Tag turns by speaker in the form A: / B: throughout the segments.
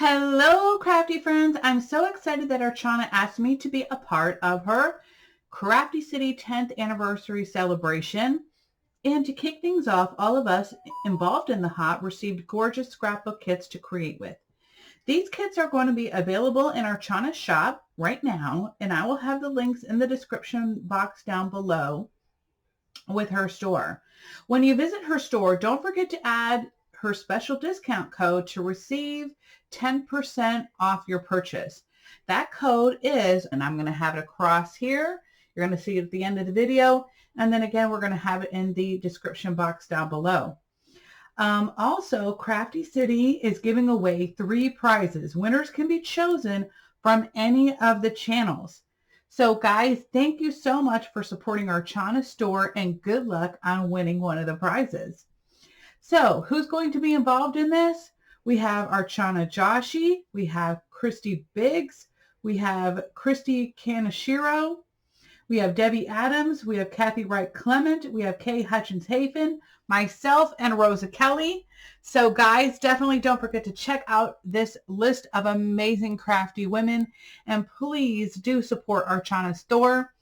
A: Hello, crafty friends. I'm so excited that Archana asked me to be a part of her CraftyCity 10th anniversary celebration. And to kick things off, all of us involved in the hop received gorgeous scrapbook kits to create with. These kits are going to be available in Archana's shop right now, and I will have the links in the description box down below with her store. When you visit her store, don't forget to add her special discount code to receive 10% off your purchase. That code is, and I'm going to have it across here. You're going to see it at the end of the video. And then again, we're going to have it in the description box down below. Also, CraftyCity is giving away 3 prizes. Winners can be chosen from any of the channels. So guys, thank you so much for supporting our Archana store and good luck on winning one of the prizes. So who's going to be involved in this? We have Archana Joshi, we have Christy Biggs, we have Christy Kanashiro, we have Debbie Adams, we have Kathy Wright Clement, we have Kay Hutchins Hafen, myself, and Rosa Kelly. So guys, definitely don't forget to check out this list of amazing crafty women, and please do support Archana's store.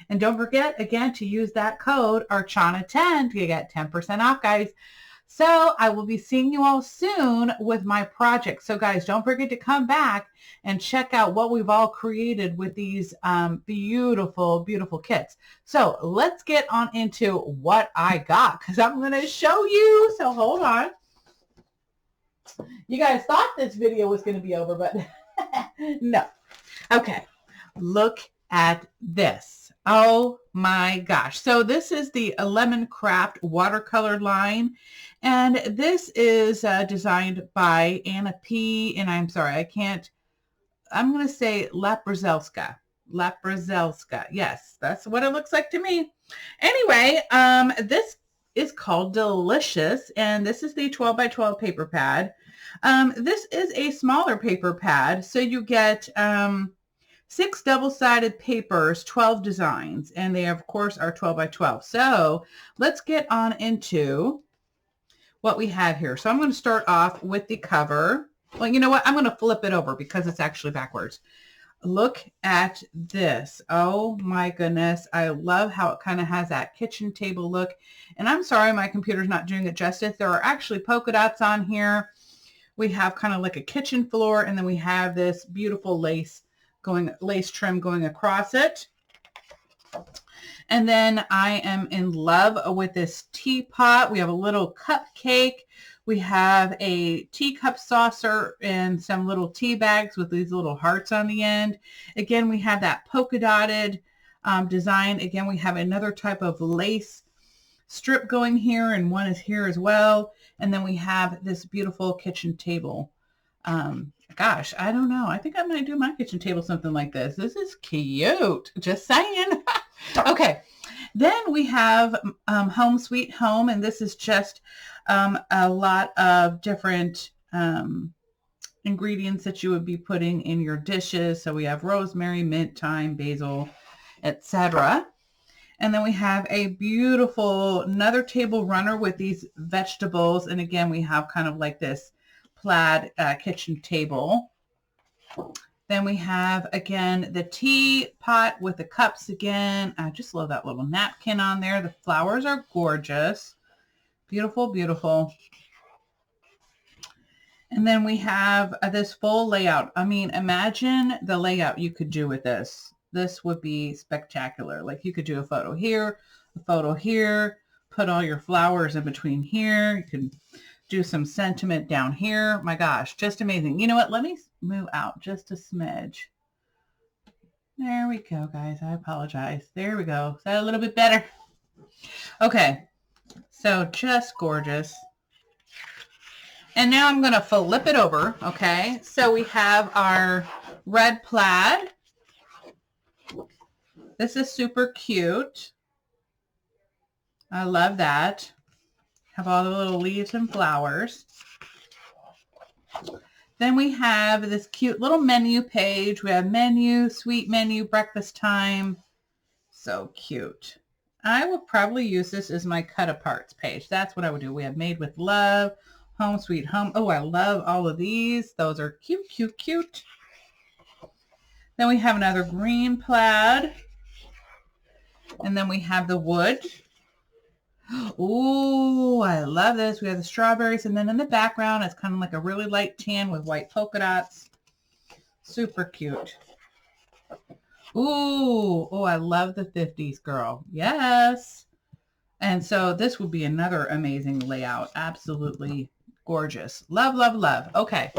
A: And don't forget, again, to use that code Archana10 to get 10% off, guys. So I will be seeing you all soon with my project. So guys, don't forget to come back and check out what we've all created with these beautiful, beautiful kits. So let's get on into what I got, because I'm going to show you. So hold on. You guys thought this video was going to be over, but no. Okay. Look at this. Oh my gosh. So this is the Lemoncraft Watercolor line. And this is designed by Anna P. And I'm sorry, I'm going to say Labrazelska. Yes, that's what it looks like to me. Anyway, this is called Delicious. And this is the 12 by 12 paper pad. This is a smaller paper pad. So you get 6 double-sided papers, 12 designs, and they of course are 12 by 12. So let's get on into what we have here. So I'm going to start off with the cover. Well, you know what? I'm going to flip it over because it's actually backwards. Look at this. Oh my goodness. I love how it kind of has that kitchen table look. And I'm sorry, my computer's not doing it justice. There are actually polka dots on here. We have kind of like a kitchen floor, and then we have this beautiful lace trim going across it. And then I am in love with this teapot. We have a little cupcake. We have a teacup saucer and some little tea bags with these little hearts on the end. Again, we have that polka dotted design. Again, we have another type of lace strip going here, and one is here as well. And then we have this beautiful kitchen table. Gosh, I don't know. I think I'm going to do my kitchen table something like this. This is cute. Just saying. Okay. Then we have Home Sweet Home, and this is just a lot of different ingredients that you would be putting in your dishes. So we have rosemary, mint, thyme, basil, etc. And then we have a beautiful another table runner with these vegetables. And again, we have kind of like this plaid kitchen table. Then we have, again, the teapot with the cups again. I just love that little napkin on there. The flowers are gorgeous. Beautiful, beautiful. And then we have this full layout. I mean, imagine the layout you could do with this. This would be spectacular. Like you could do a photo here, put all your flowers in between here. You can do some sentiment down here. My gosh, just amazing. You know what? Let me move out just a smidge. There we go, guys. I apologize. There we go. Is that a little bit better? Okay. So just gorgeous. And now I'm going to flip it over. Okay. So we have our red plaid. This is super cute. I love that. Have all the little leaves and flowers. Then we have this cute little menu page. We have menu, sweet menu, breakfast time. So cute. I would probably use this as my cut aparts page. That's what I would do. We have made with love, Home Sweet Home. Oh, I love all of these. Those are cute, cute, cute. Then we have another green plaid. And then we have the wood. Ooh, I love this. We have the strawberries. And then in the background, it's kind of like a really light tan with white polka dots. Super cute. Ooh, oh, I love the 50s, girl. Yes. And so this would be another amazing layout. Absolutely gorgeous. Love, love, love. Okay.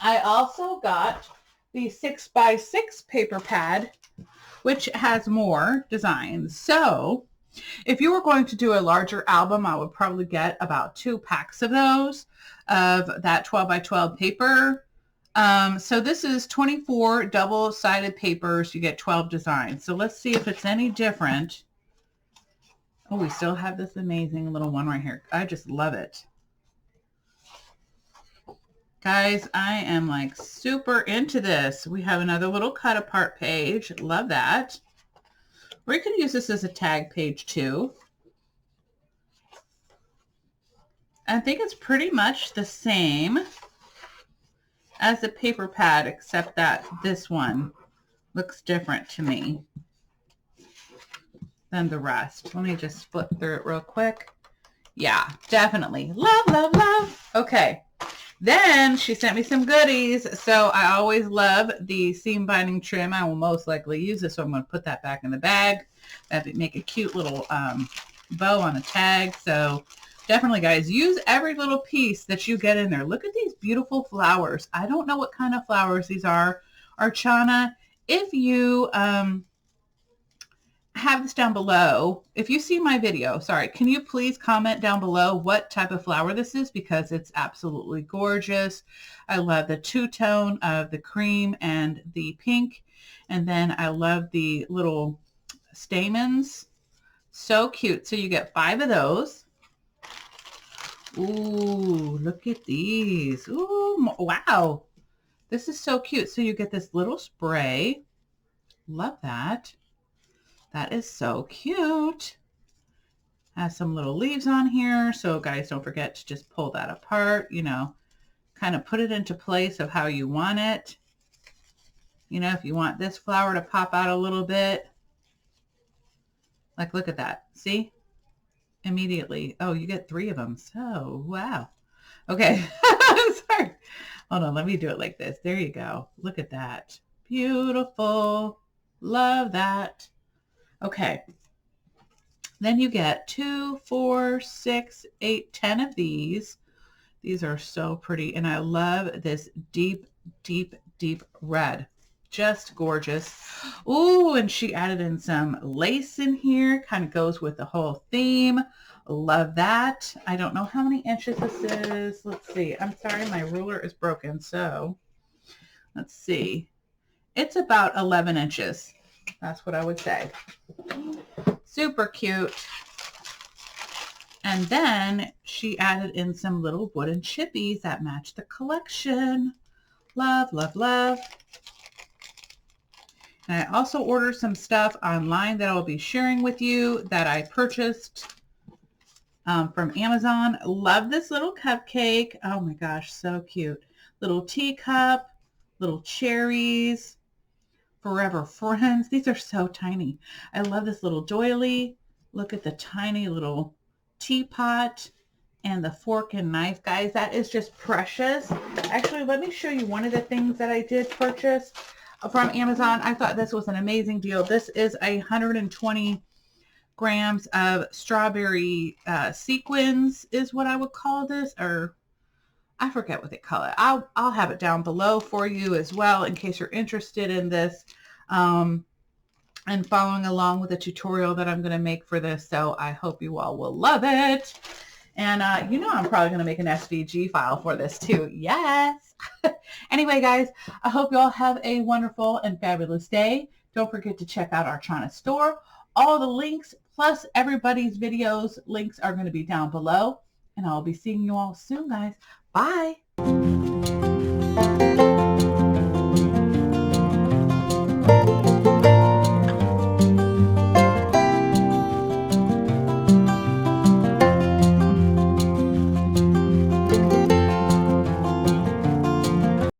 A: I also got the 6x6 paper pad, which has more designs. So if you were going to do a larger album, I would probably get about 2 packs of those, of that 12x12 paper. So this is 24 double-sided papers. You get 12 designs. So let's see if it's any different. Oh, we still have this amazing little one right here. I just love it. Guys, I am like super into this. We have another little cut apart page. Love that. Or you can use this as a tag page too. I think it's pretty much the same as the paper pad, except that this one looks different to me than the rest. Let me just flip through it real quick. Yeah, definitely. Love, love, love. Okay. Then she sent me some goodies. So I always love the seam binding trim. I will most likely use this, so I'm going to put that back in the bag. That'd make a cute little bow on the tag. So definitely, guys, use every little piece that you get in there. Look at these beautiful flowers. I don't know what kind of flowers these are. Archana, if you have this down below. If you see my video, sorry, can you please comment down below what type of flower this is, because it's absolutely gorgeous. I love the two-tone of the cream and the pink. And then I love the little stamens. So cute. So you get 5 of those. Ooh, look at these. Ooh, wow. This is so cute. So you get this little spray. Love that. That is so cute. Has some little leaves on here. So guys, don't forget to just pull that apart, you know, kind of put it into place of how you want it. You know, if you want this flower to pop out a little bit, like, look at that. See? Immediately. Oh, you get 3 of them. So, wow. Okay. Sorry. Hold on. Let me do it like this. There you go. Look at that. Beautiful. Love that. Okay. Then you get 2, 4, 6, 8, 10 of these. These are so pretty. And I love this deep, deep, deep red. Just gorgeous. Ooh, and she added in some lace in here. Kind of goes with the whole theme. Love that. I don't know how many inches this is. Let's see. I'm sorry, my ruler is broken. So let's see. It's about 11 inches. That's what I would say. Super cute. And then she added in some little wooden chippies that match the collection. Love, love, love. And I also ordered some stuff online that I'll be sharing with you that I purchased from Amazon. Love this little cupcake. Oh my gosh, so cute. Little teacup, little cherries, forever friends. These are so tiny. I love this little doily. Look at the tiny little teapot and the fork and knife. Guys, that is just precious. Actually, let me show you one of the things that I did purchase from Amazon. I thought this was an amazing deal. This is 120 grams of strawberry sequins is what I would call this, or I forget what they call it. I'll have it down below for you as well in case you're interested in this and following along with the tutorial that I'm going to make for this. So I hope you all will love it. And you know, I'm probably going to make an SVG file for this too. Yes. Anyway, guys, I hope you all have a wonderful and fabulous day. Don't forget to check out Archana store. All the links plus everybody's videos links are going to be down below. And I'll be seeing you all soon, guys. Bye.